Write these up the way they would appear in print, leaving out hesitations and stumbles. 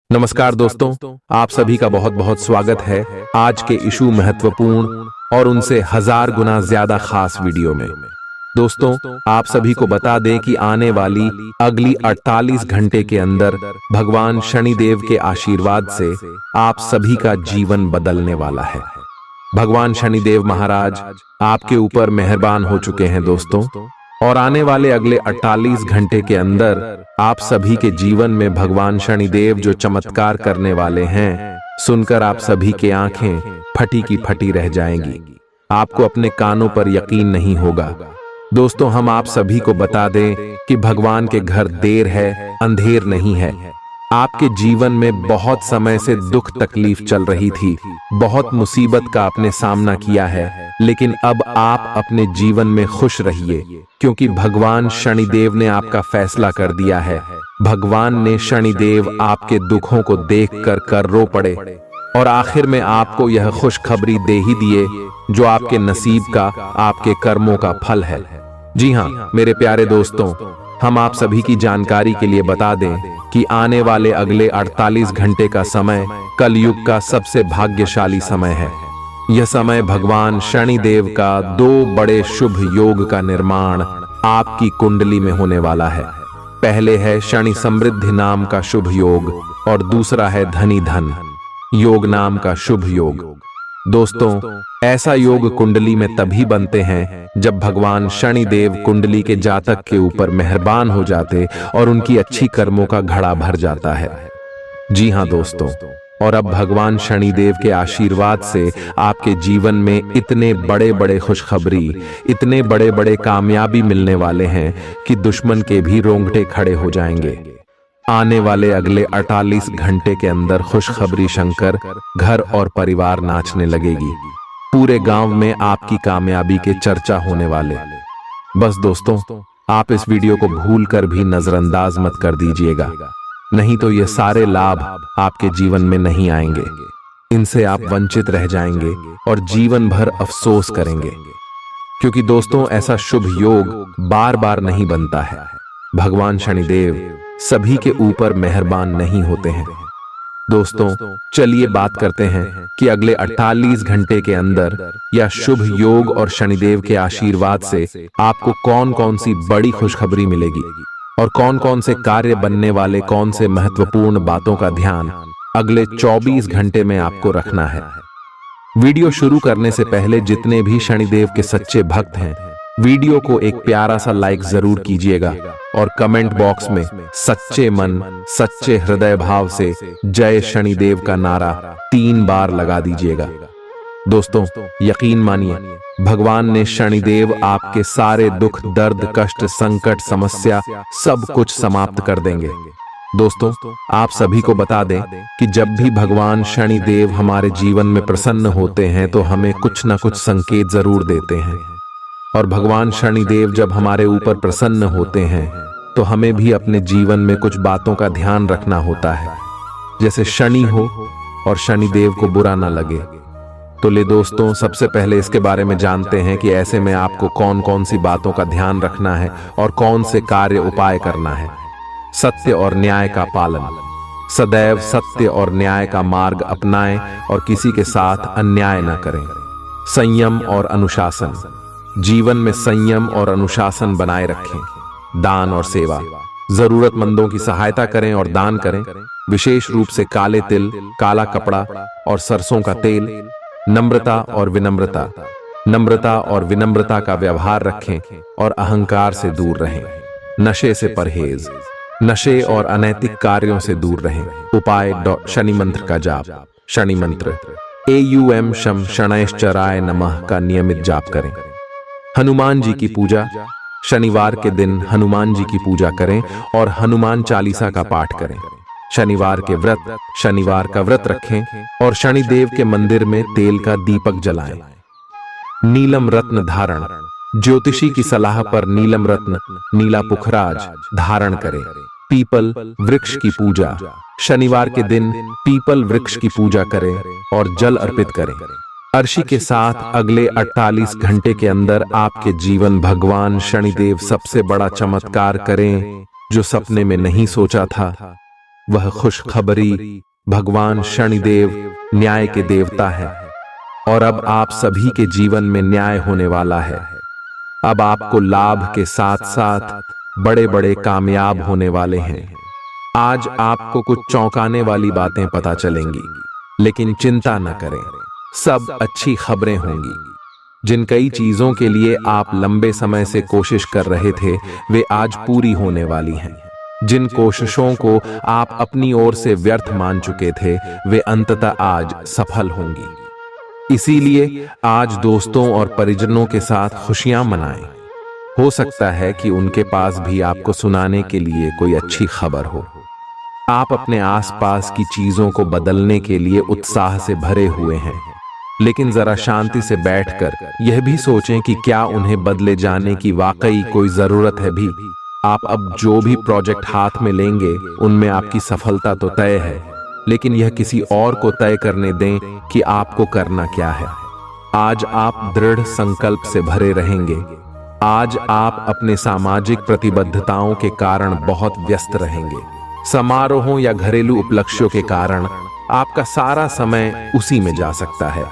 नमस्कार दोस्तों, आप सभी का बहुत बहुत स्वागत है आज के इशू महत्वपूर्ण और उनसे 1000 गुना ज्यादा खास वीडियो में। दोस्तों, आप सभी को बता दें कि आने वाली अगली 48 घंटे के अंदर भगवान शनिदेव के आशीर्वाद से आप सभी का जीवन बदलने वाला है। भगवान शनिदेव महाराज आपके ऊपर मेहरबान हो चुके हैं दोस्तों, और आने वाले अगले 48 घंटे के अंदर आप सभी के जीवन में भगवान शनिदेव जो चमत्कार करने वाले हैं, सुनकर आप सभी की आंखें फटी की फटी रह जाएंगी। आपको अपने कानों पर यकीन नहीं होगा। दोस्तों, हम आप सभी को बता दें कि भगवान के घर देर है, अंधेर नहीं है। आपके जीवन में बहुत समय से दुख तकलीफ चल रही थी, बहुत मुसीबत का आपने सामना किया है, लेकिन अब आप अपने जीवन में खुश रहिए, क्योंकि भगवान शनिदेव ने आपका फैसला कर दिया है। भगवान ने शनिदेव आपके दुखों को देखकर कर रो पड़े और आखिर में आपको यह खुशखबरी दे ही दिए जो आपके नसीब का, आपके कर्मों का फल है। जी हाँ मेरे प्यारे दोस्तों, हम आप सभी की जानकारी के लिए बता दें कि आने वाले अगले 48 घंटे का समय कलयुग का सबसे भाग्यशाली समय है। यह समय भगवान शनिदेव का 2 बड़े शुभ योग का निर्माण आपकी कुंडली में होने वाला है। पहले है शनि समृद्धि नाम का शुभ योग और दूसरा है धनी धन योग नाम का शुभ योग। दोस्तों, ऐसा योग कुंडली में तभी बनते हैं जब भगवान शनिदेव कुंडली के जातक के ऊपर मेहरबान हो जाते और उनकी अच्छी कर्मों का घड़ा भर जाता है। जी हाँ दोस्तों, और अब भगवान शनिदेव के आशीर्वाद से आपके जीवन में इतने बड़े बड़े खुशखबरी, इतने बड़े बड़े कामयाबी मिलने वाले हैं कि दुश्मन के भी रोंगटे खड़े हो जाएंगे। आने वाले अगले 48 घंटे के अंदर खुशखबरी शंकर घर और परिवार नाचने लगेगी। पूरे गांव में आपकी कामयाबी के चर्चा होने वाले। बस दोस्तों, आप इस वीडियो को भूलकर भी नजरअंदाज मत कर दीजिएगा, नहीं तो ये सारे लाभ आपके जीवन में नहीं आएंगे। इनसे आप वंचित रह जाएंगे और जीवन भर अफसोस करेंगे, क्योंकि दोस्तों ऐसा शुभ योग बार बार नहीं बनता है। भगवान शनिदेव सभी के ऊपर मेहरबान नहीं होते हैं। दोस्तों, चलिए बात करते हैं कि अगले 48 घंटे के अंदर या शुभ योग और शनिदेव के आशीर्वाद से आपको कौन कौन सी बड़ी खुशखबरी मिलेगी और कौन कौन से कार्य बनने वाले, कौन से महत्वपूर्ण बातों का ध्यान अगले 24 घंटे में आपको रखना है। वीडियो शुरू करने से पहले जितने भी शनिदेव के सच्चे भक्त हैं, वीडियो को एक प्यारा सा लाइक जरूर कीजिएगा और कमेंट बॉक्स में सच्चे मन, सच्चे हृदय भाव से जय शनिदेव का नारा 3 बार लगा दीजिएगा। दोस्तों, यकीन मानिए, भगवान ने शनिदेव आपके सारे दुख, दर्द, कष्ट, संकट, समस्या सब कुछ समाप्त कर देंगे। दोस्तों, आप सभी को बता दें कि जब भी भगवान शनिदेव हमारे जीवन में प्रसन्न होते हैं तो हमें कुछ न कुछ संकेत जरूर देते हैं। और भगवान शनिदेव जब हमारे ऊपर प्रसन्न होते हैं तो हमें भी अपने जीवन में कुछ बातों का ध्यान रखना होता है, जैसे शनि हो और शनिदेव को बुरा ना लगे। तो ले दोस्तों, सबसे पहले इसके बारे में जानते हैं कि ऐसे में आपको कौन कौन सी बातों का ध्यान रखना है और कौन से कार्य उपाय करना है। सत्य और न्याय का पालन, सदैव सत्य और न्याय का मार्ग अपनाएं और किसी के साथ अन्याय न करें। संयम और अनुशासन, जीवन में संयम और अनुशासन बनाए रखें। दान और सेवा, जरूरतमंदों की सहायता करें और दान करें, विशेष रूप से काले तिल, काला कपड़ा और सरसों का तेल। नम्रता और विनम्रता, नम्रता और विनम्रता का व्यवहार रखें और अहंकार से दूर रहें। नशे से परहेज, नशे और अनैतिक कार्यों से दूर रहें। उपाय शनि मंत्र का जाप। शनि मंत्र AUM शम शनैश्चराय नमः का नियमित जाप करें। हनुमान जी की पूजा, शनिवार के दिन हनुमान जी की पूजा करें और हनुमान चालीसा का पाठ करें। शनिवार के व्रत, शनिवार का व्रत रखें और शनिदेव के मंदिर में तेल का दीपक जलाएं। नीलम रत्न धारण, ज्योतिषी की सलाह पर नीलम रत्न, नीला पुखराज धारण करें। पीपल वृक्ष की पूजा, शनिवार के दिन पीपल वृक्ष की पूजा करें और जल अर्पित करें। अर्शी के साथ अगले 48 घंटे के अंदर आपके जीवन भगवान शनिदेव सबसे बड़ा चमत्कार करें जो सपने में नहीं सोचा था। वह खुशखबरी भगवान शनिदेव न्याय के देवता है और अब आप सभी के जीवन में न्याय होने वाला है। अब आपको लाभ के साथ साथ बड़े बड़े कामयाब होने वाले हैं। आज आपको कुछ चौंकाने वाली बातें पता चलेंगी, लेकिन चिंता न करें, सब अच्छी खबरें होंगी। जिन कई चीजों के लिए आप लंबे समय से कोशिश कर रहे थे वे आज पूरी होने वाली हैं। जिन कोशिशों को आप अपनी ओर से व्यर्थ मान चुके थे वे अंततः आज सफल होंगी। इसीलिए आज दोस्तों और परिजनों के साथ खुशियां मनाएं। हो सकता है कि उनके पास भी आपको सुनाने के लिए कोई अच्छी खबर हो। आप अपने आसपास की चीजों को बदलने के लिए उत्साह से भरे हुए हैं, लेकिन जरा शांति से बैठकर यह भी सोचें कि क्या उन्हें बदले जाने की वाकई कोई जरूरत है भी। आप अब जो भी प्रोजेक्ट हाथ में लेंगे उनमें आपकी सफलता तो तय है, लेकिन यह किसी और को तय करने दें कि आपको करना क्या है। आज आप दृढ़ संकल्प से भरे रहेंगे। आज आप अपने सामाजिक प्रतिबद्धताओं के कारण बहुत व्यस्त रहेंगे। समारोहों या घरेलू उपलक्ष्यों के कारण आपका सारा समय उसी में जा सकता है,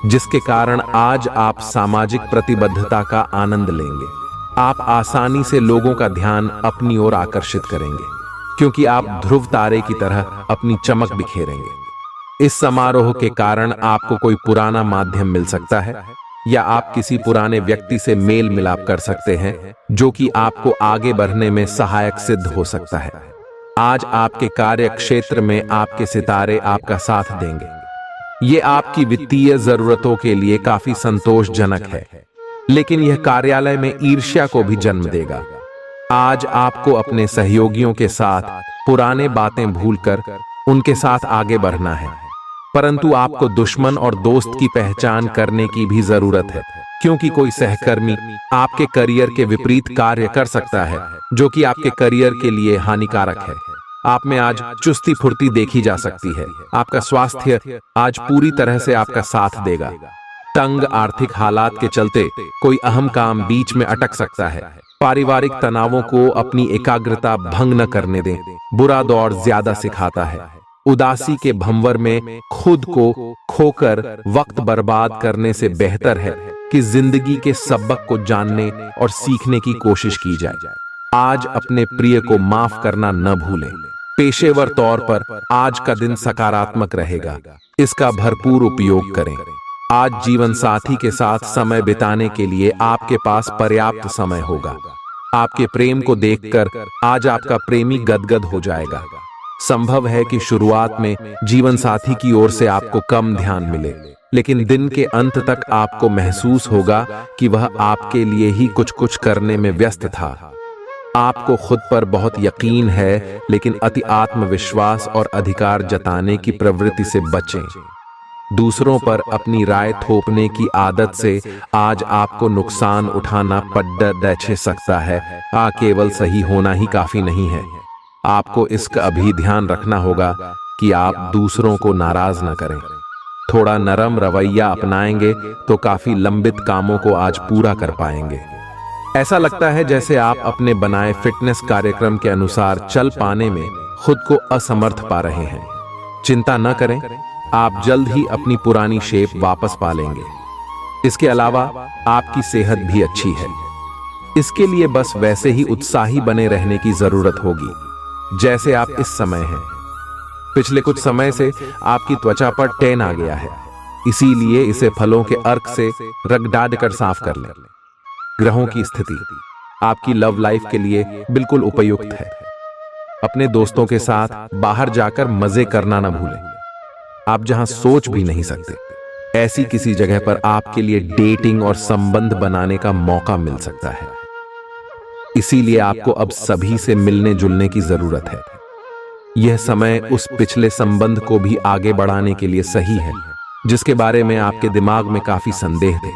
जिसके कारण आज आप सामाजिक प्रतिबद्धता का आनंद लेंगे। आप आसानी से लोगों का ध्यान अपनी ओर आकर्षित करेंगे, क्योंकि आप ध्रुव तारे की तरह अपनी चमक बिखेरेंगे। इस समारोह के कारण आपको कोई पुराना माध्यम मिल सकता है या आप किसी पुराने व्यक्ति से मेल मिलाप कर सकते हैं, जो कि आपको आगे बढ़ने में सहायक सिद्ध हो सकता है। आज आपके कार्य क्षेत्र में आपके सितारे आपका साथ देंगे। ये आपकी वित्तीय जरूरतों के लिए काफी संतोषजनक है, लेकिन यह कार्यालय में ईर्ष्या को भी जन्म देगा। आज आपको अपने सहयोगियों के साथ पुराने बातें भूलकर उनके साथ आगे बढ़ना है, परंतु आपको दुश्मन और दोस्त की पहचान करने की भी जरूरत है, क्योंकि कोई सहकर्मी आपके करियर के विपरीत कार्य कर सकता है, जो कि आपके करियर के लिए हानिकारक है। आप में आज चुस्ती फुर्ती देखी जा सकती है। आपका स्वास्थ्य आज पूरी तरह से आपका साथ देगा। तंग आर्थिक हालात के चलते कोई अहम काम बीच में अटक सकता है। पारिवारिक तनावों को अपनी एकाग्रता भंग न करने दें। बुरा दौर ज्यादा सिखाता है। उदासी के भंवर में खुद को खोकर वक्त बर्बाद करने से बेहतर है कि जिंदगी के सबक को जानने और सीखने की कोशिश की जाए। आज अपने प्रिय को माफ करना न भूलें। पेशेवर तौर पर आज का दिन सकारात्मक रहेगा, इसका भरपूर उपयोग करें। आज जीवन साथी के साथ समय बिताने के लिए आपके पास पर्याप्त समय होगा। आपके प्रेम को देखकर आज आपका प्रेमी गदगद हो जाएगा। संभव है कि शुरुआत में जीवन साथी की ओर से आपको कम ध्यान मिले, लेकिन दिन के अंत तक आपको महसूस होगा कि वह आपके लिए ही कुछ कुछ करने में व्यस्त था। आपको खुद पर बहुत यकीन है, लेकिन अति आत्मविश्वास और अधिकार जताने की प्रवृत्ति से बचें। दूसरों पर अपनी राय थोपने की आदत से आज आपको नुकसान उठाना पड़ सकता है। केवल सही होना ही काफी नहीं है। आपको इसका भी ध्यान रखना होगा कि आप दूसरों को नाराज न करें। थोड़ा नरम रवैया अपनाएंगे तो काफी लंबित कामों को आज पूरा कर पाएंगे। ऐसा लगता है जैसे आप अपने बनाए फिटनेस कार्यक्रम के अनुसार चल पाने में खुद को असमर्थ पा रहे हैं। चिंता न करें, आप जल्द ही अपनी पुरानी शेप वापस पा लेंगे। इसके अलावा आपकी सेहत भी अच्छी है। इसके लिए बस वैसे ही उत्साही बने रहने की जरूरत होगी जैसे आप इस समय हैं। पिछले कुछ समय से आपकी त्वचा पर टैन आ गया है, इसीलिए इसे फलों के अर्क से रगड़ कर साफ कर लें। ग्रहों की स्थिति आपकी लव लाइफ के लिए बिल्कुल उपयुक्त है। अपने दोस्तों के साथ बाहर जाकर मजे करना ना भूलें। आप जहां सोच भी नहीं सकते, ऐसी किसी जगह पर आपके लिए डेटिंग और संबंध बनाने का मौका मिल सकता है। इसीलिए आपको अब सभी से मिलने जुलने की जरूरत है। यह समय उस पिछले संबंध को भी आगे बढ़ाने के लिए सही है जिसके बारे में आपके दिमाग में काफी संदेह थे।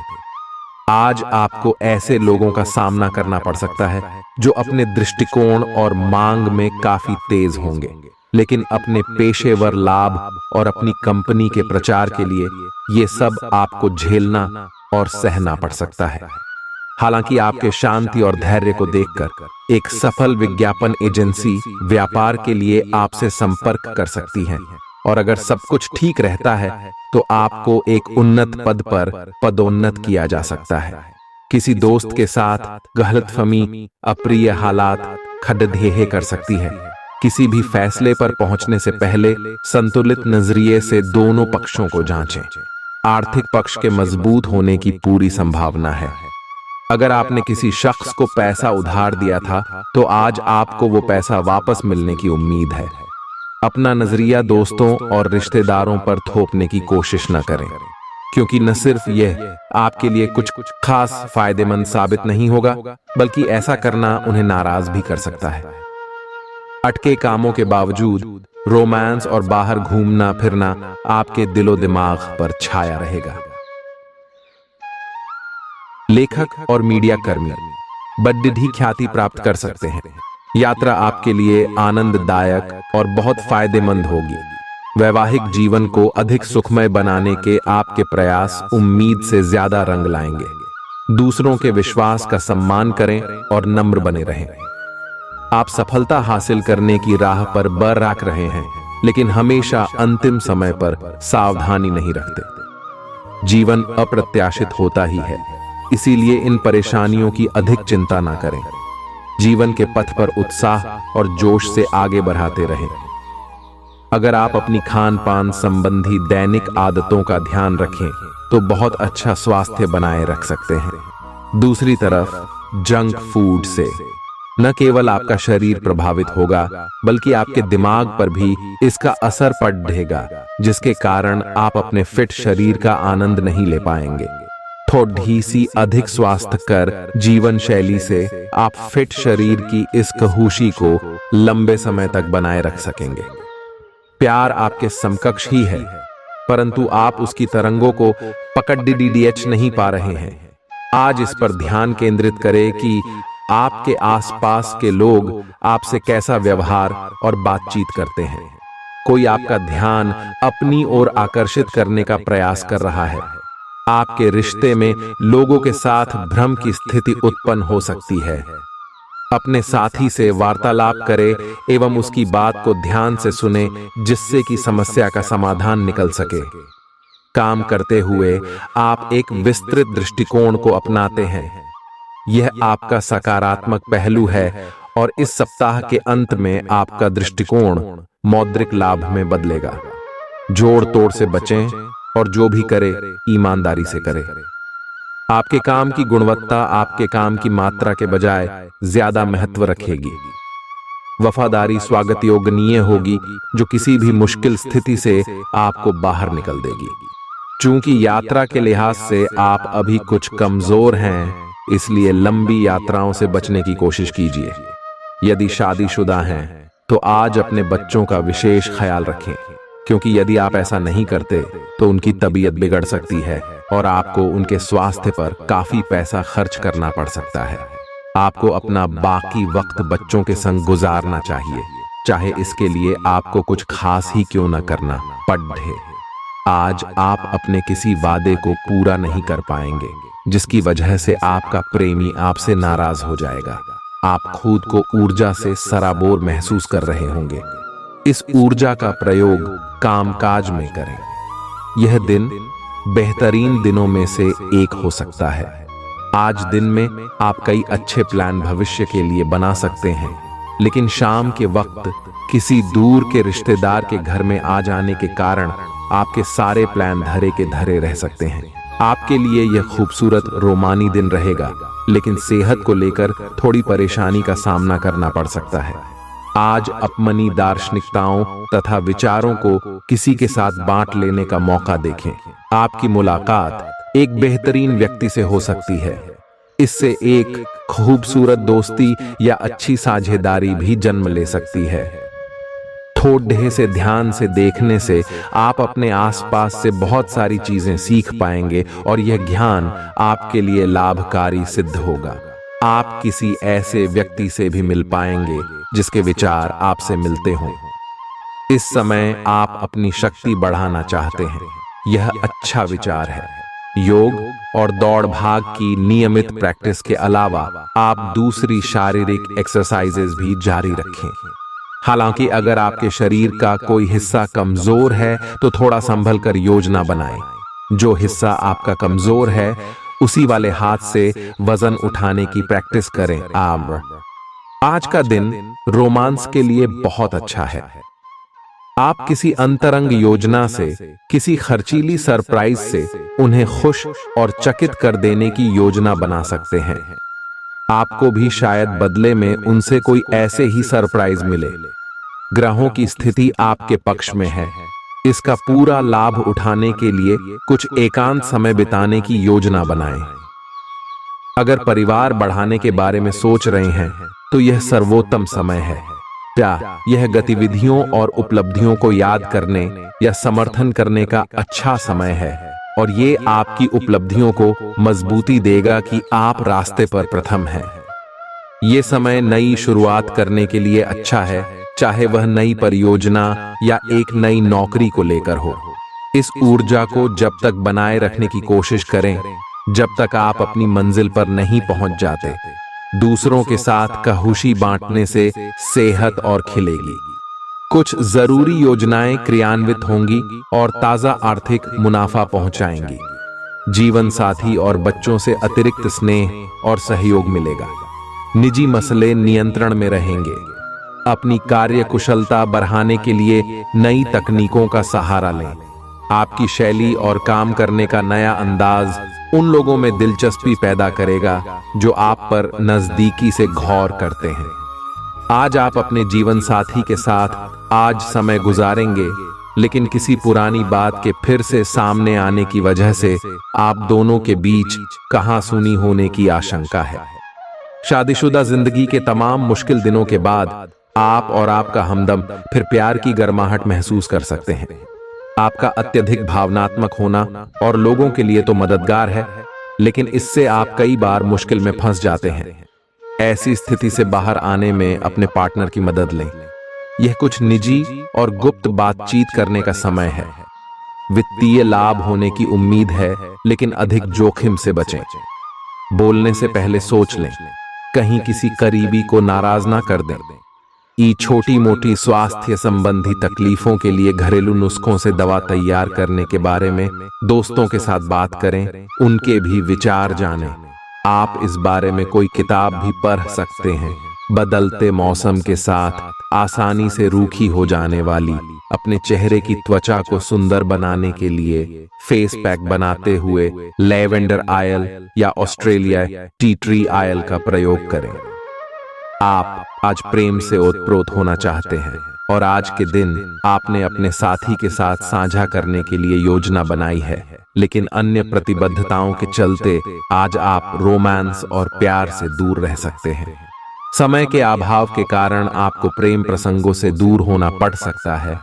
आज आपको ऐसे लोगों का सामना करना पड़ सकता है जो अपने दृष्टिकोण और मांग में काफी तेज होंगे, लेकिन अपने पेशेवर लाभ और अपनी कंपनी के प्रचार के लिए ये सब आपको झेलना और सहना पड़ सकता है। हालांकि आपके शांति और धैर्य को देखकर एक सफल विज्ञापन एजेंसी व्यापार के लिए आपसे संपर्क कर सकती है। और अगर सब कुछ ठीक रहता है तो आपको एक उन्नत पद पर पदोन्नत किया जा सकता है। किसी दोस्त के साथ गलतफहमी अप्रिय हालात खड़ेढे कर सकती है। किसी भी फैसले पर पहुंचने से पहले संतुलित नजरिए से दोनों पक्षों को जांचें। आर्थिक पक्ष के मजबूत होने की पूरी संभावना है। अगर आपने किसी शख्स को पैसा उधार दिया था तो आज आपको वो पैसा वापस मिलने की उम्मीद है। अपना नजरिया दोस्तों और रिश्तेदारों पर थोपने की कोशिश न करें, क्योंकि न सिर्फ यह आपके लिए कुछ खास फायदेमंद साबित नहीं होगा, बल्कि ऐसा करना उन्हें नाराज भी कर सकता है। अटके कामों के बावजूद रोमांस और बाहर घूमना फिरना आपके दिलो दिमाग पर छाया रहेगा। लेखक और मीडिया कर्मी बड़ी ख्याति प्राप्त कर सकते हैं। यात्रा आपके लिए आनंददायक और बहुत फायदेमंद होगी। वैवाहिक जीवन को अधिक सुखमय बनाने के आपके प्रयास उम्मीद से ज्यादा रंग लाएंगे। दूसरों के विश्वास का सम्मान करें और नम्र बने रहें। आप सफलता हासिल करने की राह पर बरआक रहे हैं, लेकिन हमेशा अंतिम समय पर सावधानी नहीं रखते। जीवन अप्रत्याशित होता ही है, इसीलिए इन परेशानियों की अधिक चिंता ना करें। जीवन के पथ पर उत्साह और जोश से आगे बढ़ाते रहें। अगर आप अपनी खान पान संबंधी दैनिक आदतों का ध्यान रखें तो बहुत अच्छा स्वास्थ्य बनाए रख सकते हैं। दूसरी तरफ जंक फूड से न केवल आपका शरीर प्रभावित होगा, बल्कि आपके दिमाग पर भी इसका असर पड़ेगा, जिसके कारण आप अपने फिट शरीर का आनंद नहीं ले पाएंगे। थोड़ी सी अधिक स्वास्थ्यकर जीवन शैली से आप फिट शरीर की इस खुशी को लंबे समय तक बनाए रख सकेंगे। प्यार आपके समकक्ष ही है, परंतु आप उसकी तरंगों को पकड़ नहीं पा रहे हैं। आज इस पर ध्यान केंद्रित करें कि आपके आसपास के लोग आपसे कैसा व्यवहार और बातचीत करते हैं। कोई आपका ध्यान अपनी ओर आकर्षित करने का प्रयास कर रहा है। आपके रिश्ते में लोगों के साथ भ्रम की स्थिति उत्पन्न हो सकती है। अपने साथी से वार्तालाप करें एवं उसकी बात को ध्यान से सुने, जिससे कि समस्या का समाधान निकल सके। काम करते हुए आप एक विस्तृत दृष्टिकोण को अपनाते हैं। यह आपका सकारात्मक पहलू है और इस सप्ताह के अंत में आपका दृष्टिकोण मौद्रिक लाभ में बदलेगा। जोड़ तोड़ से बचें और जो भी करे ईमानदारी से करे। आपके काम की गुणवत्ता आपके काम की मात्रा के बजाय ज्यादा महत्व रखेगी। वफादारी स्वागत योग्य होगी, जो किसी भी मुश्किल स्थिति से आपको बाहर निकल देगी। चूंकि यात्रा के लिहाज से आप अभी कुछ कमजोर हैं, इसलिए लंबी यात्राओं से बचने की कोशिश कीजिए। यदि शादीशुदा हैं तो आज अपने बच्चों का विशेष ख्याल रखें, क्योंकि यदि आप ऐसा नहीं करते तो उनकी तबीयत बिगड़ सकती है और आपको उनके स्वास्थ्य पर काफी पैसा खर्च करना पड़ सकता है। आपको अपना बाकी वक्त बच्चों के संग गुजारना चाहिए, चाहे इसके लिए आपको कुछ खास ही क्यों न करना पड़े। आज आप अपने किसी वादे को पूरा नहीं कर पाएंगे, जिसकी वजह से आपका प्रेमी आपसे नाराज हो जाएगा। आप खुद को ऊर्जा से सराबोर महसूस कर रहे होंगे। इस ऊर्जा का प्रयोग कामकाज में करें। यह दिन बेहतरीन दिनों में से एक हो सकता है। आज दिन में आप कई अच्छे प्लान भविष्य के लिए बना सकते हैं, लेकिन शाम के वक्त किसी दूर के रिश्तेदार के घर में आ जाने के कारण आपके सारे प्लान धरे के धरे रह सकते हैं। आपके लिए यह खूबसूरत रोमानी दिन रहेगा, लेकिन सेहत को लेकर थोड़ी परेशानी का सामना करना पड़ सकता है। आज अपनी दार्शनिकताओं तथा विचारों को किसी के साथ बांट लेने का मौका देखें। आपकी मुलाकात एक बेहतरीन व्यक्ति से हो सकती है। इससे एक खूबसूरत दोस्ती या अच्छी साझेदारी भी जन्म ले सकती है। थोड़े से ध्यान से देखने से आप अपने आसपास से बहुत सारी चीजें सीख पाएंगे और यह ज्ञान आपके लिए लाभकारी सिद्ध होगा। आप किसी ऐसे व्यक्ति से भी मिल पाएंगे जिसके विचार आपसे मिलते हों। इस समय आप अपनी शक्ति बढ़ाना चाहते हैं, यह अच्छा विचार है। योग और दौड़ भाग की नियमित प्रैक्टिस के अलावा आप दूसरी शारीरिक एक्सरसाइजेज भी जारी रखें। हालांकि अगर आपके शरीर का कोई हिस्सा कमजोर है तो थोड़ा संभल कर योजना बनाएं। जो हिस्सा आपका कमजोर है उसी वाले हाथ से वजन उठाने की प्रैक्टिस करें। आज का दिन रोमांस के लिए बहुत अच्छा है। आप किसी अंतरंग योजना से, किसी खर्चीली सरप्राइज से उन्हें खुश और चकित कर देने की योजना बना सकते हैं। आपको भी शायद बदले में उनसे कोई ऐसे ही सरप्राइज मिले। ग्रहों की स्थिति आपके पक्ष में है। इसका पूरा लाभ उठाने के लिए कुछ एकांत समय बिताने की योजना बनाएं। अगर परिवार बढ़ाने के बारे में सोच रहे हैं तो यह सर्वोत्तम समय है। क्या यह गतिविधियों और उपलब्धियों को याद करने या समर्थन करने का अच्छा समय है, और ये आपकी उपलब्धियों को मजबूती देगा कि आप रास्ते पर प्रथम हैं। ये समय नई शुरुआत करने के लिए अच्छा है, चाहे वह नई परियोजना या एक नई नौकरी को लेकर हो। इस ऊर्जा को जब तक बनाए रखने की कोशिश करें जब तक आप अपनी मंजिल पर नहीं पहुंच जाते। दूसरों के साथ खुशी बांटने से सेहत और खिलेगी। कुछ जरूरी योजनाएं क्रियान्वित होंगी और ताजा आर्थिक मुनाफा पहुंचाएंगी। जीवन साथी और बच्चों से अतिरिक्त स्नेह और सहयोग मिलेगा। निजी मसले नियंत्रण में रहेंगे। अपनी कार्य कुशलता बढ़ाने के लिए नई तकनीकों का सहारा लें। आपकी शैली और काम करने का नया अंदाज उन लोगों में दिलचस्पी पैदा करेगा जो आप पर नजदीकी से गौर करते हैं। आज आप अपने जीवन साथी के साथ आज समय गुजारेंगे, लेकिन किसी पुरानी बात के फिर से सामने आने की वजह से आप दोनों के बीच कहासुनी होने की आशंका है। शादीशुदा जिंदगी के तमाम मुश्किल दिनों के बाद आप और आपका हमदम फिर प्यार की गर्माहट महसूस कर सकते हैं। आपका अत्यधिक भावनात्मक होना और लोगों के लिए तो मददगार है, लेकिन इससे आप कई बार मुश्किल में फंस जाते हैं। ऐसी स्थिति से बाहर आने में अपने पार्टनर की मदद लें। यह कुछ निजी और गुप्त बातचीत करने का समय है। वित्तीय लाभ होने की उम्मीद है, लेकिन अधिक जोखिम से बचें। बोलने से पहले सोच लें, कहीं किसी करीबी को नाराज ना कर दें। छोटी मोटी स्वास्थ्य संबंधी तकलीफों के लिए घरेलू नुस्खों से दवा तैयार करने के बारे में दोस्तों के साथ बात करें, उनके भी विचार जानें। आप इस बारे में कोई किताब भी पढ़ सकते हैं। बदलते मौसम के साथ आसानी से रूखी हो जाने वाली अपने चेहरे की त्वचा को सुंदर बनाने के लिए फेस पैक बनाते हुए लैवेंडर ऑयल या ऑस्ट्रेलिया टी ट्री ऑयल का प्रयोग करें। आप आज प्रेम से ओतप्रोत होना चाहते हैं और आज के दिन आपने अपने साथी के साथ साझा करने के लिए योजना बनाई है, लेकिन अन्य प्रतिबद्धताओं के चलते आज आप रोमांस और प्यार से दूर रह सकते हैं। समय के अभाव के कारण आपको प्रेम प्रसंगों से दूर होना पड़ सकता है,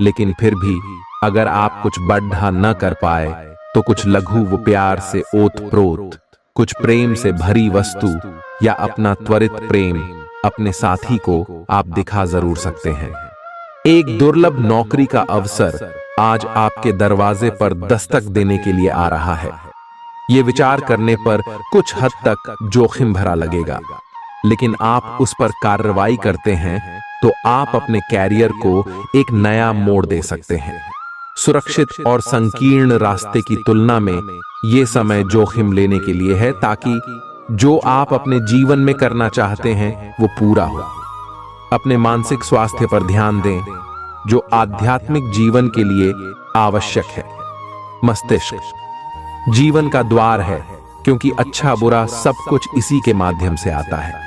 लेकिन फिर भी अगर आप कुछ बढ़ा न कर पाए तो कुछ लघु व प्यार से ओतप्रोत, कुछ प्रेम से भरी वस्तु या अपना त्वरित प्रेम अपने साथी को आप दिखा जरूर सकते हैं। एक दुर्लभ नौकरी का अवसर आज आपके दरवाजे पर दस्तक देने के लिए आ रहा है। ये विचार करने पर कुछ हद तक जोखिम भरा लगेगा, लेकिन आप उस पर कार्रवाई करते हैं तो आप अपने कैरियर को एक नया मोड़ दे सकते हैं। सुरक्षित और संकीर्ण रास्ते की तुलना में ये समय जोखिम लेने के लिए है, ताकि जो आप अपने जीवन में करना चाहते हैं वो पूरा हो। अपने मानसिक स्वास्थ्य पर ध्यान दें, जो आध्यात्मिक जीवन के लिए आवश्यक है। मस्तिष्क जीवन का द्वार है, क्योंकि अच्छा बुरा सब कुछ इसी के माध्यम से आता है।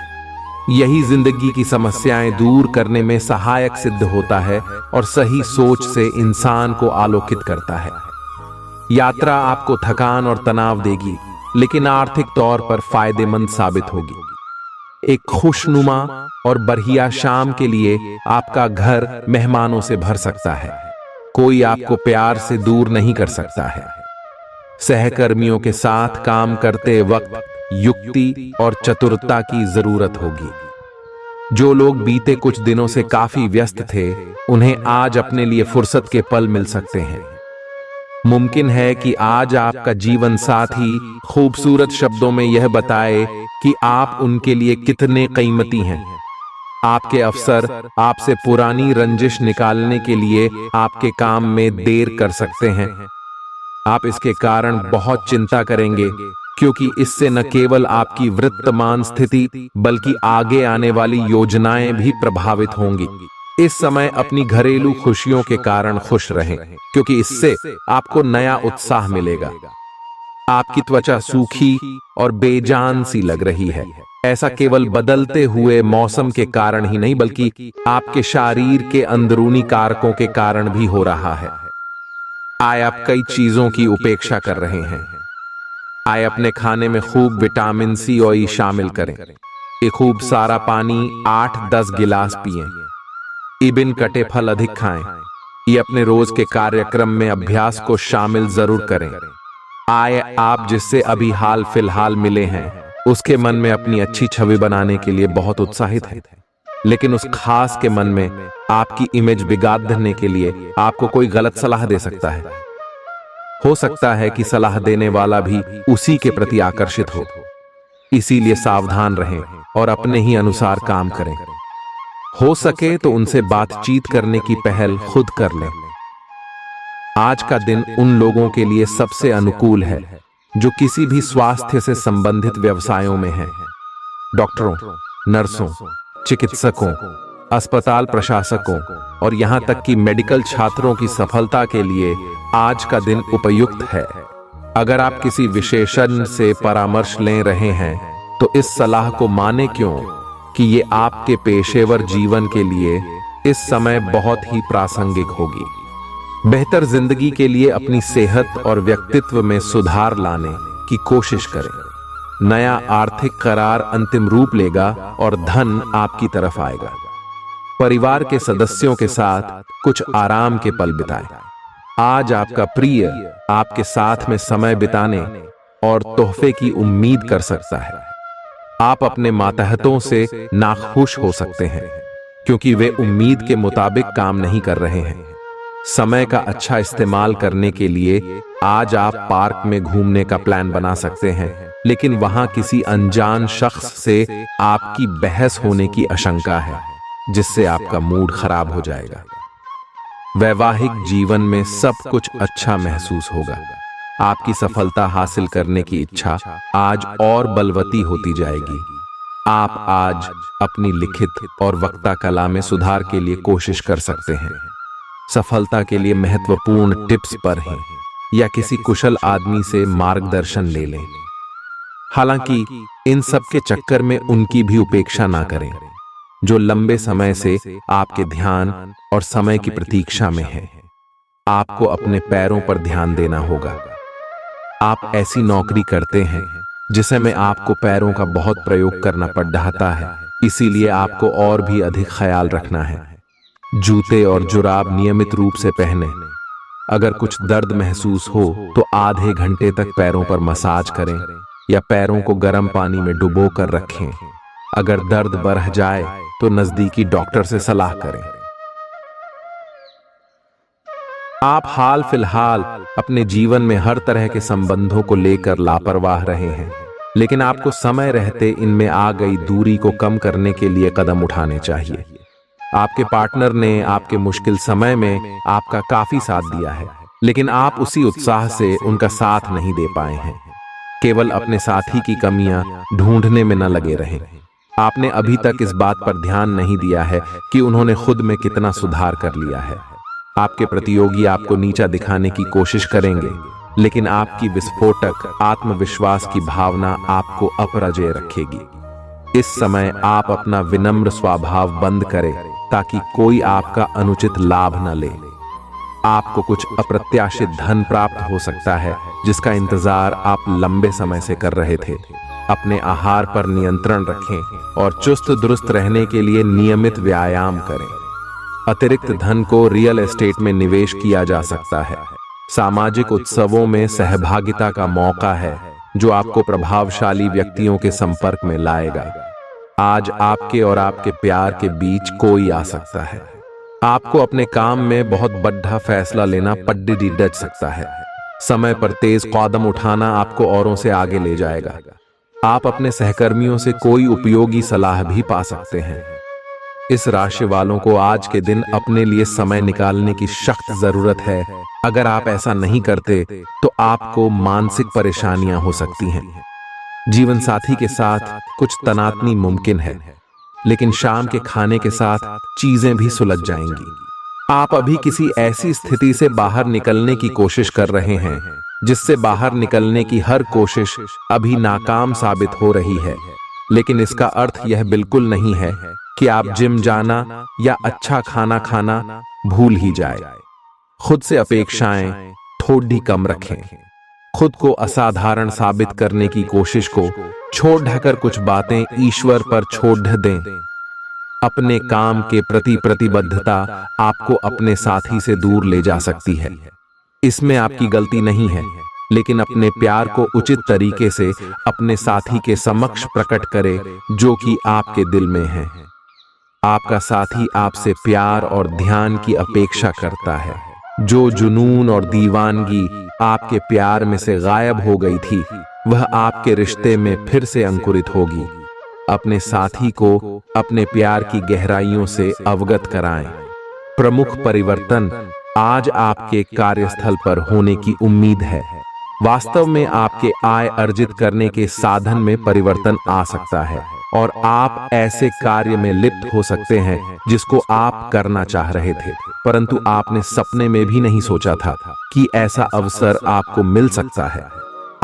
यही जिंदगी की समस्याएं दूर करने में सहायक सिद्ध होता है और सही सोच से इंसान को आलोकित करता है। यात्रा आपको थकान और तनाव देगी, लेकिन आर्थिक तौर पर फायदेमंद साबित होगी। एक खुशनुमा और बढ़िया शाम के लिए आपका घर मेहमानों से भर सकता है। कोई आपको प्यार से दूर नहीं कर सकता है। सहकर्मियों के साथ काम करते वक्त युक्ति और चतुरता की जरूरत होगी। जो लोग बीते कुछ दिनों से काफी व्यस्त थे, उन्हें आज अपने लिए फुर्सत के पल मिल सकते हैं। मुमकिन है कि आज आपका जीवन साथी खूबसूरत शब्दों में यह बताए कि आप उनके लिए कितने कीमती हैं। आपके अफसर आपसे पुरानी रंजिश निकालने के लिए आपके काम में देर कर सकते हैं। आप इसके कारण बहुत चिंता करेंगे, क्योंकि इससे न केवल आपकी वर्तमान स्थिति बल्कि आगे आने वाली योजनाएं भी प्रभावित होंगी। इस समय अपनी घरेलू खुशियों के कारण खुश रहें, क्योंकि इससे आपको नया उत्साह मिलेगा। आपकी त्वचा सूखी और बेजान सी लग रही है। ऐसा केवल बदलते हुए मौसम के कारण ही नहीं, बल्कि आपके शरीर के अंदरूनी कारकों के कारण भी हो रहा है। आए आप कई चीजों की उपेक्षा कर रहे हैं। आए अपने खाने में खूब विटामिन सी और ई शामिल करें। ये खूब सारा पानी 8-10 गिलास पिएं। इबिन कटे फल अधिक खाएं। ये अपने रोज के कार्यक्रम में अभ्यास को शामिल जरूर करें। आए आप जिससे अभी हाल फिलहाल मिले हैं उसके मन में अपनी अच्छी छवि बनाने के लिए बहुत उत्साहित है, लेकिन उस खास के मन में आपकी इमेज बिगाड़ने के लिए आपको कोई गलत सलाह दे सकता है। हो सकता है कि सलाह देने वाला भी उसी के प्रति आकर्षित हो। इसीलिए सावधान रहें और अपने ही अनुसार काम करें। हो सके तो उनसे बातचीत करने की पहल खुद कर लें। आज का दिन उन लोगों के लिए सबसे अनुकूल है जो किसी भी स्वास्थ्य से संबंधित व्यवसायों में हैं। डॉक्टरों, नर्सों, चिकित्सकों, अस्पताल प्रशासकों और यहां तक कि मेडिकल छात्रों की सफलता के लिए आज का दिन उपयुक्त है। अगर आप किसी विशेषज्ञ से परामर्श ले रहे हैं तो इस सलाह को माने क्यों कि ये आपके पेशेवर जीवन के लिए इस समय बहुत ही प्रासंगिक होगी। बेहतर जिंदगी के लिए अपनी सेहत और व्यक्तित्व में सुधार लाने की कोशिश करें। नया आर्थिक करार अंतिम रूप लेगा और धन आपकी तरफ आएगा। परिवार के सदस्यों के साथ कुछ आराम के पल बिताएं। आज आपका प्रिय आपके साथ में समय बिताने और तोहफे की उम्मीद कर सकता है। आप अपने मातहतों से नाखुश हो सकते हैं क्योंकि वे उम्मीद के मुताबिक काम नहीं कर रहे हैं। समय का अच्छा इस्तेमाल करने के लिए आज आप पार्क में घूमने का प्लान बना सकते हैं, लेकिन वहां किसी अनजान शख्स से आपकी बहस होने की आशंका है, जिससे आपका मूड खराब हो जाएगा। वैवाहिक जीवन में सब कुछ अच्छा महसूस होगा। आपकी सफलता हासिल करने की इच्छा आज और बलवती होती जाएगी। आप आज अपनी लिखित और वक्ता कला में सुधार के लिए कोशिश कर सकते हैं। सफलता के लिए महत्वपूर्ण टिप्स पर हैं या किसी कुशल आदमी से मार्गदर्शन ले लें। हालांकि इन सब के चक्कर में उनकी भी उपेक्षा ना करें जो लंबे समय से आपके ध्यान और समय की प्रतीक्षा में है। आपको अपने पैरों पर ध्यान देना होगा। आप ऐसी नौकरी करते हैं जिसे में आपको पैरों का बहुत प्रयोग करना पड़ रहा है, इसीलिए आपको और भी अधिक ख्याल रखना है। जूते और जुराब नियमित रूप से पहने। अगर कुछ दर्द महसूस हो तो आधे घंटे तक पैरों पर मसाज करें या पैरों को गर्म पानी में डुबो कर रखें। अगर दर्द बढ़ जाए तो नजदीकी डॉक्टर से सलाह करें। आप हाल फिलहाल अपने जीवन में हर तरह के संबंधों को लेकर लापरवाह रहे हैं, लेकिन आपको समय रहते इनमें आ गई दूरी को कम करने के लिए कदम उठाने चाहिए। आपके पार्टनर ने आपके मुश्किल समय में आपका काफी साथ दिया है, लेकिन आप उसी उत्साह से उनका साथ नहीं दे पाए हैं। केवल अपने साथी की कमियां ढूंढने में न लगे रहें। आपने अभी तक इस बात पर ध्यान नहीं दिया है कि उन्होंने खुद में कितना सुधार कर लिया है। आपके प्रतियोगी आपको नीचा दिखाने की कोशिश करेंगे, लेकिन आपकी विस्फोटक आत्मविश्वास की भावना आपको अपराजय रखेगी। इस समय आप अपना विनम्र स्वभाव बंद करें ताकि कोई आपका अनुचित लाभ न ले। आपको कुछ अप्रत्याशित धन प्राप्त हो सकता है जिसका इंतजार आप लंबे समय से कर रहे थे। अपने आहार पर नियंत्रण रखें और चुस्त दुरुस्त रहने के लिए नियमित व्यायाम करें। अतिरिक्त धन को रियल एस्टेट में निवेश किया जा सकता है। सामाजिक उत्सवों में सहभागिता का मौका है जो आपको प्रभावशाली व्यक्तियों के संपर्क में लाएगा। आज आपके और आपके प्यार के बीच कोई आ सकता है। आपको अपने काम में बहुत बड़ा फैसला लेना पड़ सकता है। समय पर तेज कदम उठाना आपको औरों से आगे ले जाएगा। आप अपने सहकर्मियों से कोई उपयोगी सलाह भी पा सकते हैं। इस राशि वालों को आज के दिन अपने लिए समय निकालने की सख्त जरूरत है। अगर आप ऐसा नहीं करते तो आपको मानसिक परेशानियां हो सकती हैं। जीवन साथी के साथ कुछ तनातनी मुमकिन है, लेकिन शाम के खाने के साथ चीजें भी सुलझ जाएंगी। आप अभी किसी ऐसी स्थिति से बाहर निकलने की कोशिश कर रहे हैं जिससे बाहर निकलने की हर कोशिश अभी नाकाम साबित हो रही है, लेकिन इसका अर्थ यह बिल्कुल नहीं है कि आप जिम जाना या अच्छा खाना खाना भूल ही जाए। खुद से अपेक्षाएं थोड़ी कम रखें। खुद को असाधारण साबित करने की कोशिश को छोड़ ढकर कुछ बातें ईश्वर पर छोड़ दें। अपने काम के प्रति प्रतिबद्धता आपको अपने साथी से दूर ले जा सकती है। इसमें आपकी गलती नहीं है, लेकिन अपने प्यार को उचित तरीके से अपने साथी के समक्ष प्रकट करें जो कि आपके दिल में है। आपका साथी आपसे प्यार और ध्यान की अपेक्षा करता है। जो जुनून और दीवानगी आपके प्यार में से गायब हो गई थी, वह आपके रिश्ते में फिर से अंकुरित होगी। अपने साथी को अपने प्यार की गहराइयों से अवगत कराएं। प्रमुख परिवर्तन आज आपके कार्यस्थल पर होने की उम्मीद है। वास्तव में आपके आय अर्जित करने के साधन में परिवर्तन आ सकता है और आप ऐसे कार्य में लिप्त हो सकते हैं जिसको आप करना चाह रहे थे, परंतु आपने सपने में भी नहीं सोचा था कि ऐसा अवसर आपको मिल सकता है।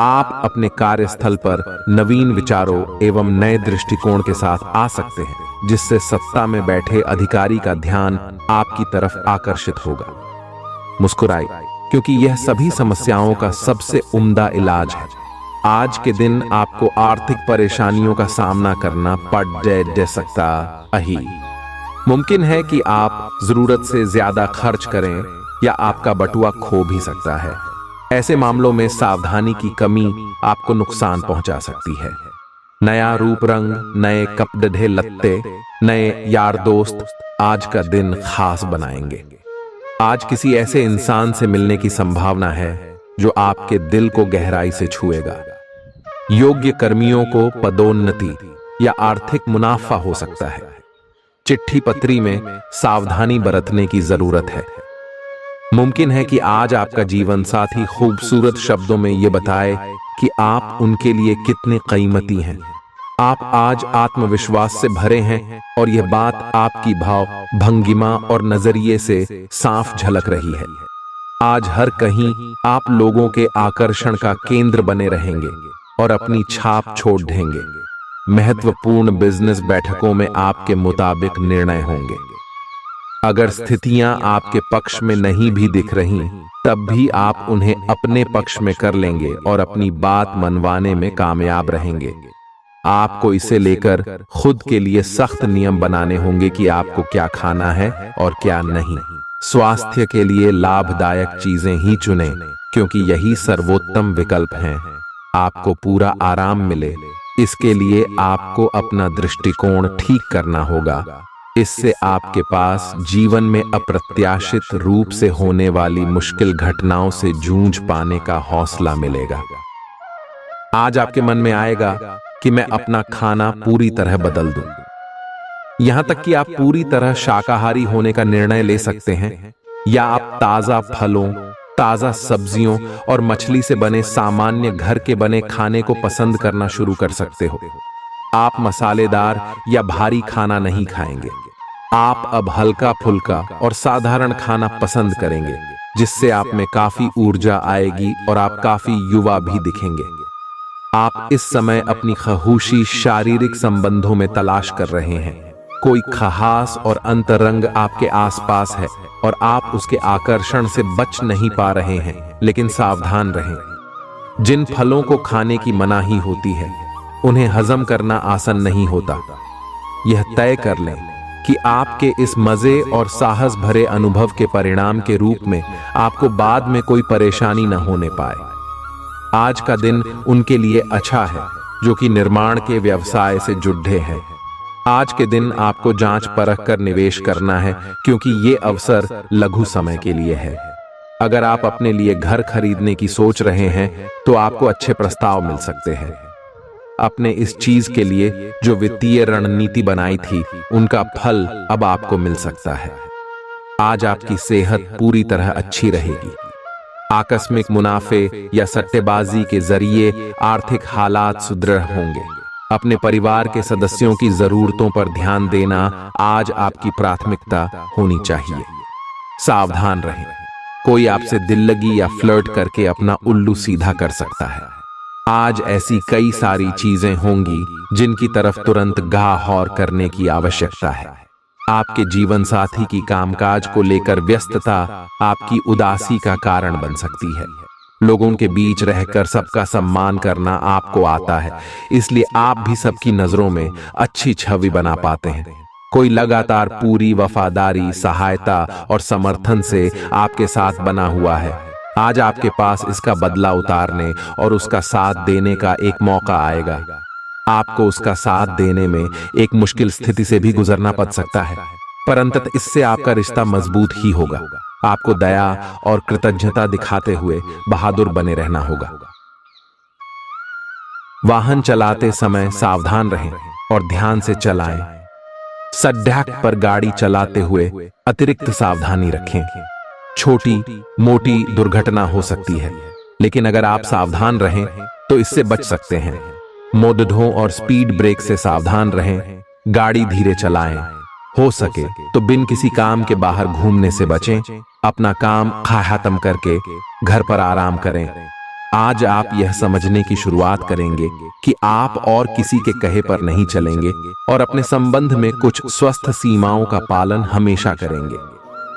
आप अपने कार्यस्थल पर नवीन विचारों एवं नए दृष्टिकोण के साथ आ सकते हैं, जिससे सत्ता में बैठे अधिकारी का ध्यान आपकी तरफ आकर्षित होगा। मुस्कुराएं, क्योंकि यह सभी समस्याओं का सबसे उम्दा इलाज है। आज के दिन आपको आर्थिक परेशानियों का सामना करना पड़ सकता है। मुमकिन है कि आप जरूरत से ज्यादा खर्च करें या आपका बटुआ खो भी सकता है। ऐसे मामलों में सावधानी की कमी आपको नुकसान पहुंचा सकती है। नया रूप रंग, नए कपड़े लत्ते, नए यार दोस्त आज का दिन खास बनाएंगे। आज किसी ऐसे इंसान से मिलने की संभावना है जो आपके दिल को गहराई से छुएगा। योग्य कर्मियों को पदोन्नति या आर्थिक मुनाफा हो सकता है। चिट्ठी पत्री में सावधानी बरतने की जरूरत है। मुमकिन है कि आज आपका जीवन साथी खूबसूरत शब्दों में यह बताए कि आप उनके लिए कितने कीमती हैं। आप आज आत्मविश्वास से भरे हैं और यह बात आपकी भाव भंगिमा और नजरिए से साफ झलक रही है। आज हर कहीं आप लोगों के आकर्षण का केंद्र बने रहेंगे और अपनी छाप छोड़ देंगे। महत्वपूर्ण बिजनेस बैठकों में आपके मुताबिक निर्णय होंगे। अगर स्थितियां आपके पक्ष में नहीं भी दिख रही, तब भी आप उन्हें अपने पक्ष में कर लेंगे और अपनी बात मनवाने में कामयाब रहेंगे। आपको इसे लेकर खुद के लिए सख्त नियम बनाने होंगे कि आपको क्या खाना है और क्या नहीं। स्वास्थ्य के लिए लाभदायक चीजें ही चुनें, क्योंकि यही सर्वोत्तम विकल्प हैं। आपको पूरा आराम मिले, इसके लिए आपको अपना दृष्टिकोण ठीक करना होगा। इससे आपके पास जीवन में अप्रत्याशित रूप से होने वाली मुश्किल घटनाओं से जूझ पाने का हौसला मिलेगा। आज आपके मन में आएगा कि मैं अपना खाना पूरी तरह बदल दूं। यहां तक कि आप पूरी तरह शाकाहारी होने का निर्णय ले सकते हैं, या आप ताजा फलों, ताजा सब्जियों और मछली से बने सामान्य घर के बने खाने को पसंद करना शुरू कर सकते हो। आप मसालेदार या भारी खाना नहीं खाएंगे। आप अब हल्का फुल्का और साधारण खाना पसंद करेंगे, जिससे आप में काफी ऊर्जा आएगी और आप काफी युवा भी दिखेंगे। आप इस समय अपनी खहूशी शारीरिक संबंधों में तलाश कर रहे हैं। कोई खास और अंतरंग आपके आसपास है और आप उसके आकर्षण से बच नहीं पा रहे हैं, लेकिन सावधान रहें। जिन फलों को खाने की मनाही होती है, उन्हें हजम करना आसान नहीं होता। यह तय कर लें कि आपके इस मजे और साहस भरे अनुभव के परिणाम के रूप में आपको बाद में कोई परेशानी न होने पाए। आज का दिन उनके लिए अच्छा है जो कि निर्माण के व्यवसाय से जुड़े हैं। आज के दिन आपको जांच परख कर निवेश करना है, क्योंकि ये अवसर लघु समय के लिए है। अगर आप अपने लिए घर खरीदने की सोच रहे हैं तो आपको अच्छे प्रस्ताव मिल सकते हैं। अपने इस चीज के लिए जो वित्तीय रणनीति बनाई थी उनका फल अब आपको मिल सकता है। आज आपकी सेहत पूरी तरह अच्छी रहेगी। आकस्मिक मुनाफे या सट्टेबाजी के जरिए आर्थिक हालात सुदृढ़ होंगे। अपने परिवार के सदस्यों की जरूरतों पर ध्यान देना आज आपकी प्राथमिकता होनी चाहिए। सावधान रहें, कोई आपसे दिल लगी या फ्लर्ट करके अपना उल्लू सीधा कर सकता है। आज ऐसी कई सारी चीजें होंगी जिनकी तरफ तुरंत गौर करने की आवश्यकता है। आपके जीवन साथी की कामकाज को लेकर व्यस्तता आपकी उदासी का कारण बन सकती है। लोगों के बीच रहकर सबका सम्मान करना आपको आता है, इसलिए आप भी सबकी नजरों में अच्छी छवि बना पाते हैं। कोई लगातार पूरी वफादारी, सहायता और समर्थन से आपके साथ बना हुआ है। आज आपके पास इसका बदला उतारने और उसका साथ देने का एक मौका आएगा। आपको उसका साथ देने में एक मुश्किल स्थिति से भी गुजरना पड़ सकता है, पर अंततः इससे आपका रिश्ता मजबूत ही होगा। आपको दया और कृतज्ञता दिखाते हुए बहादुर बने रहना होगा। वाहन चलाते समय सावधान रहें और ध्यान से चलाएं। सड़क पर गाड़ी चलाते हुए अतिरिक्त सावधानी रखें। छोटी मोटी दुर्घटना हो सकती है, लेकिन अगर आप सावधान रहें तो इससे बच सकते हैं। मोड़ों और स्पीड ब्रेक से सावधान रहें। गाड़ी धीरे चलाएं। हो सके तो बिन किसी काम के बाहर घूमने से बचें। अपना काम खत्म करके घर पर आराम करें। आज आप यह समझने की शुरुआत करेंगे कि आप और किसी के कहे पर नहीं चलेंगे और अपने संबंध में कुछ स्वस्थ सीमाओं का पालन हमेशा करेंगे।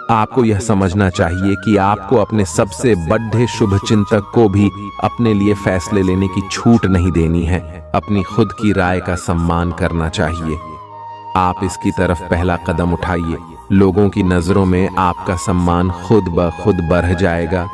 आपको यह समझना चाहिए कि आपको अपने सबसे बड़े शुभचिंतक को भी अपने लिए फैसले लेने की छूट नहीं देनी है। अपनी खुद की राय का सम्मान करना चाहिए। आप इसकी तरफ पहला कदम उठाइए। लोगों की नजरों में आपका सम्मान खुद ब खुद बढ़ जाएगा।